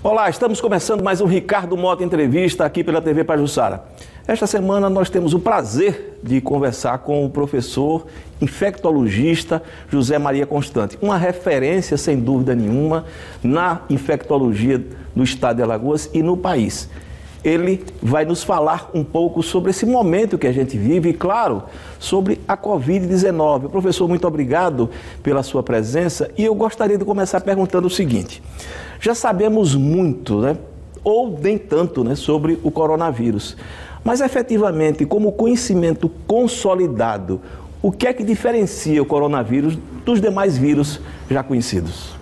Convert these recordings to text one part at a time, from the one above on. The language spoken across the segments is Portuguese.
Olá, estamos começando mais um Ricardo Mota Entrevista aqui pela TV Pajuçara. Esta semana nós temos o prazer de conversar com o professor infectologista José Maria Constante, uma referência sem dúvida nenhuma na infectologia do estado de Alagoas e no país. Ele vai nos falar um pouco sobre esse momento que a gente vive e, claro, sobre a Covid-19. Professor, muito obrigado pela sua presença e eu gostaria de começar perguntando o seguinte. Já sabemos muito, né, ou nem tanto, né, sobre o coronavírus, mas efetivamente, como conhecimento consolidado, o que é que diferencia o coronavírus dos demais vírus já conhecidos?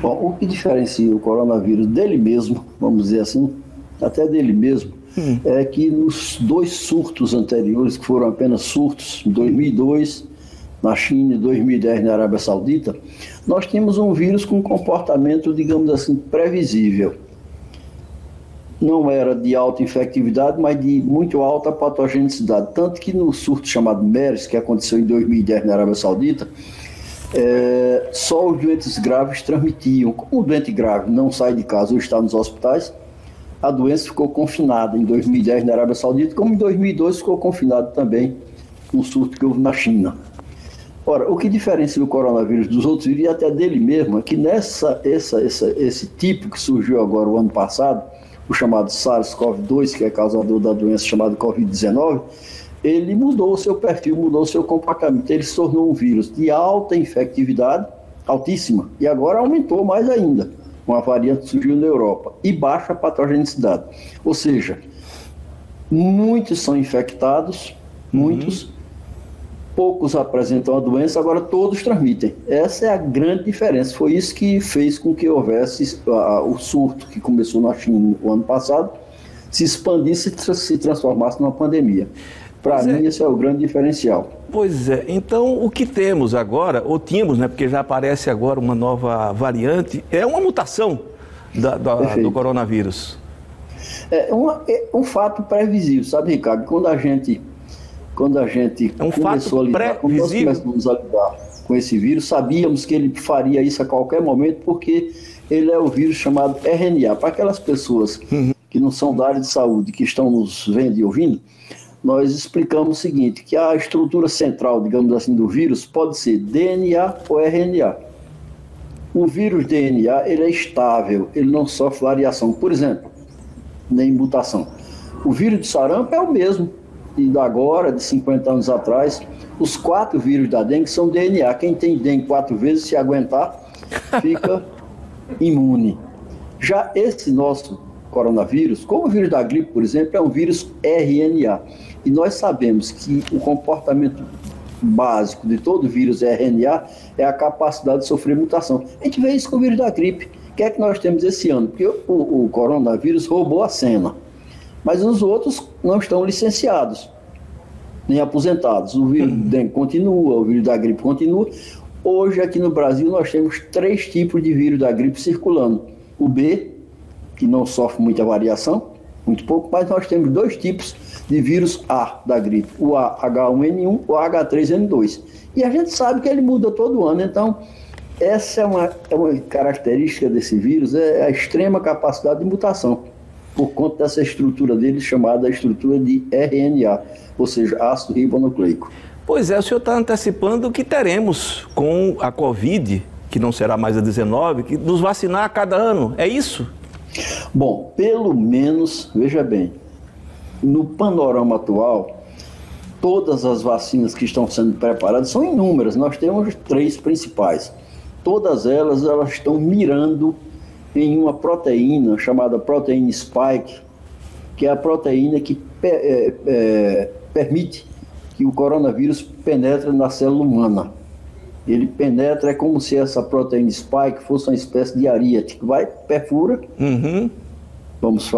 Bom, o que diferencia o coronavírus dele mesmo, vamos dizer assim, até dele mesmo, é que nos dois surtos anteriores, que foram apenas surtos, em 2002 na China e 2010 na Arábia Saudita, nós tínhamos um vírus com um comportamento, digamos assim, previsível. Não era de alta infectividade, mas de muito alta patogenicidade. Tanto que no surto chamado MERS, que aconteceu em 2010 na Arábia Saudita, só os doentes graves transmitiam. Como o doente grave não sai de casa ou está nos hospitais, a doença ficou confinada em 2010 na Arábia Saudita, como em 2002 ficou confinado também um surto que houve na China. Ora, o que diferencia o coronavírus dos outros vírus e até dele mesmo é que esse tipo que surgiu agora o ano passado, o chamado SARS-CoV-2, que é causador da doença chamada Covid-19, ele mudou o seu perfil, mudou o seu comportamento. Ele se tornou um vírus de alta infectividade, altíssima, e agora aumentou mais ainda. Uma variante surgiu na Europa, e baixa patogenicidade. Ou seja, muitos são infectados, poucos apresentam a doença, agora todos transmitem. Essa é a grande diferença. Foi isso que fez com que houvesse o surto que começou na China no ano passado, se expandisse e se transformasse numa pandemia. Para mim, esse é o grande diferencial. Pois é. Então, o que temos agora, ou tínhamos, né, porque já aparece agora uma nova variante, é uma mutação do coronavírus. É um fato previsível, sabe, Ricardo? Quando a gente começou a lidar, quando nós começamos a lidar com esse vírus, sabíamos que ele faria isso a qualquer momento, porque ele é o vírus chamado RNA. Para aquelas pessoas que não são da área de saúde, que estão nos vendo e ouvindo, nós explicamos o seguinte, que a estrutura central, digamos assim, do vírus pode ser DNA ou RNA. O vírus DNA, ele é estável, ele não sofre variação, por exemplo, nem mutação. O vírus de sarampo é o mesmo, e da agora, de 50 anos atrás, os 4 vírus da dengue são DNA. Quem tem dengue 4 vezes, se aguentar, fica imune. Já esse nosso coronavírus, como o vírus da gripe, por exemplo, é um vírus RNA. E nós sabemos que o comportamento básico de todo vírus RNA é a capacidade de sofrer mutação. A gente vê isso com o vírus da gripe. O que é que nós temos esse ano? Porque o coronavírus roubou a cena. Mas os outros não estão licenciados, nem aposentados. O vírus dengue continua, o vírus da gripe continua. Hoje, aqui no Brasil, nós temos 3 tipos de vírus da gripe circulando. O B, que não sofre muita variação, muito pouco, mas nós temos 2 tipos de vírus A da gripe, o H1N1 ou H3N2. E a gente sabe que ele muda todo ano, então essa é uma característica desse vírus, é a extrema capacidade de mutação, por conta dessa estrutura dele chamada estrutura de RNA, ou seja, ácido ribonucleico. Pois é, o senhor está antecipando que teremos com a Covid, que não será mais a 19, que nos vacinar a cada ano, é isso? Bom, pelo menos, veja bem, no panorama atual, todas as vacinas que estão sendo preparadas são inúmeras, nós temos 3 principais. Todas elas estão mirando em uma proteína chamada proteína spike, que é a proteína que permite que o coronavírus penetre na célula humana. Ele penetra, é como se essa proteína spike fosse uma espécie de ariete, que vai, perfura, vamos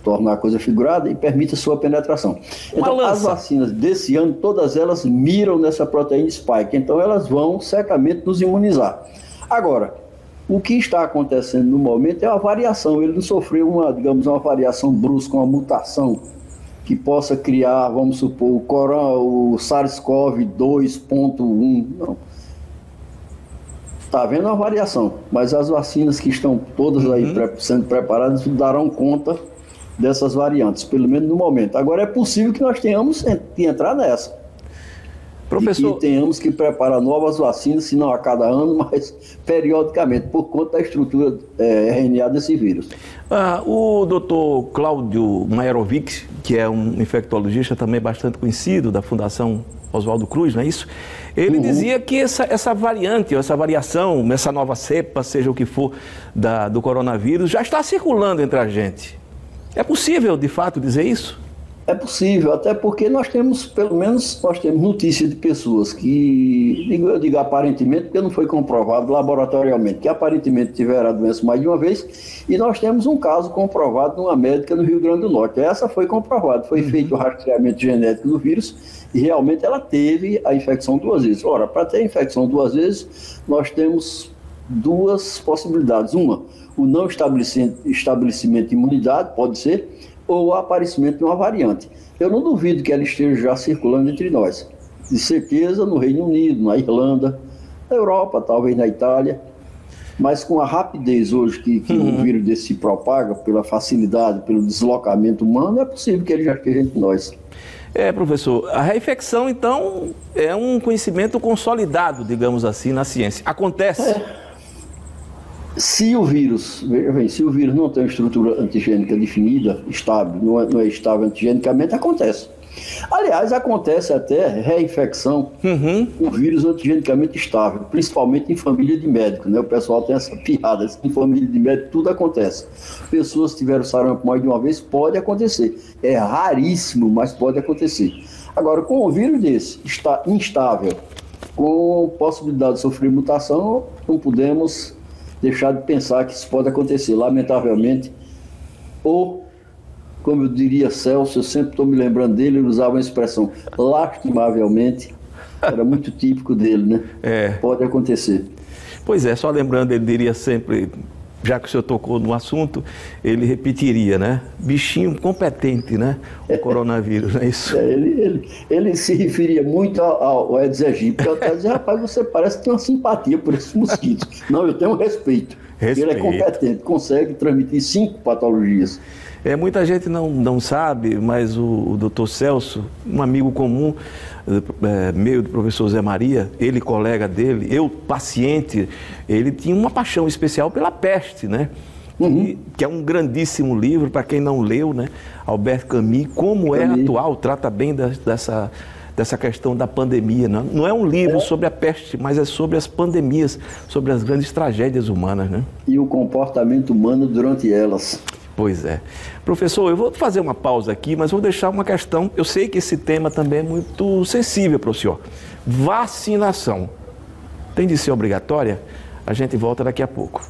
tornar a coisa figurada, e permite a sua penetração. Então, as vacinas desse ano, todas elas miram nessa proteína spike, então elas vão certamente nos imunizar. Agora, o que está acontecendo no momento é uma variação, ele não sofreu uma variação brusca, uma mutação que possa criar, vamos supor, o SARS-CoV 2.1, não. Está havendo uma variação, mas as vacinas que estão todas aí sendo preparadas darão conta dessas variantes, pelo menos no momento. Agora é possível que nós tenhamos que entrar nessa. Professor... E que tenhamos que preparar novas vacinas, se não a cada ano, mas periodicamente, por conta da estrutura RNA desse vírus. O doutor Cláudio Maierovic, que é um infectologista também bastante conhecido da Fundação Oswaldo Cruz, não é isso? Ele dizia que essa variante, essa variação, essa nova cepa, seja o que for, do coronavírus, já está circulando entre a gente. É possível, de fato, dizer isso? É possível, até porque nós temos, pelo menos, notícia de pessoas que, eu digo aparentemente, porque não foi comprovado laboratorialmente, que aparentemente tiveram a doença mais de uma vez, e nós temos um caso comprovado numa médica no Rio Grande do Norte. Essa foi comprovada, foi feito o rastreamento genético do vírus e realmente ela teve a infecção 2 vezes. Ora, para ter a infecção 2 vezes, nós temos 2 possibilidades. Uma, o não estabelecimento de imunidade, pode ser, ou o aparecimento de uma variante. Eu não duvido que ela esteja já circulando entre nós. De certeza no Reino Unido, na Irlanda, na Europa, talvez na Itália. Mas com a rapidez hoje que o vírus desse se propaga, pela facilidade, pelo deslocamento humano, é possível que ele já esteja entre nós. Professor, a reinfecção, então, é um conhecimento consolidado, digamos assim, na ciência. Acontece? Se o vírus, veja bem, se o vírus não tem uma estrutura antigênica definida, estável, não é estável antigenicamente, acontece. Aliás, acontece até reinfecção com vírus antigenicamente estável, principalmente em família de médico, né? O pessoal tem essa piada, em família de médico tudo acontece. Pessoas que tiveram sarampo mais de uma vez, pode acontecer. É raríssimo, mas pode acontecer. Agora, com um vírus desse, está instável, com possibilidade de sofrer mutação, não podemos deixar de pensar que isso pode acontecer, lamentavelmente. Ou, como eu diria Celso, eu sempre estou me lembrando dele, ele usava uma expressão, lastimavelmente, era muito típico dele, né? Pode acontecer. Pois é, só lembrando, ele diria sempre, já que o senhor tocou no assunto, ele repetiria, né? Bichinho competente, né? O coronavírus, não é isso? Ele se referia muito ao Aedes aegypti, porque eu dizia, rapaz, você parece que tem uma simpatia por esses mosquitos. Não, eu tenho um respeito. Ele é competente, consegue transmitir 5 patologias. Muita gente não sabe, mas o doutor Celso, um amigo comum meu, do professor Zé Maria, ele colega dele, eu paciente, ele tinha uma paixão especial pela peste, né? Que é um grandíssimo livro, para quem não leu, né? Albert Camus, como é atual, trata bem dessa questão da pandemia. Não é um livro sobre a peste, mas é sobre as pandemias, sobre as grandes tragédias humanas, né? E o comportamento humano durante elas. Pois é. Professor, eu vou fazer uma pausa aqui, mas vou deixar uma questão. Eu sei que esse tema também é muito sensível para o senhor. Vacinação. Tem de ser obrigatória? A gente volta daqui a pouco.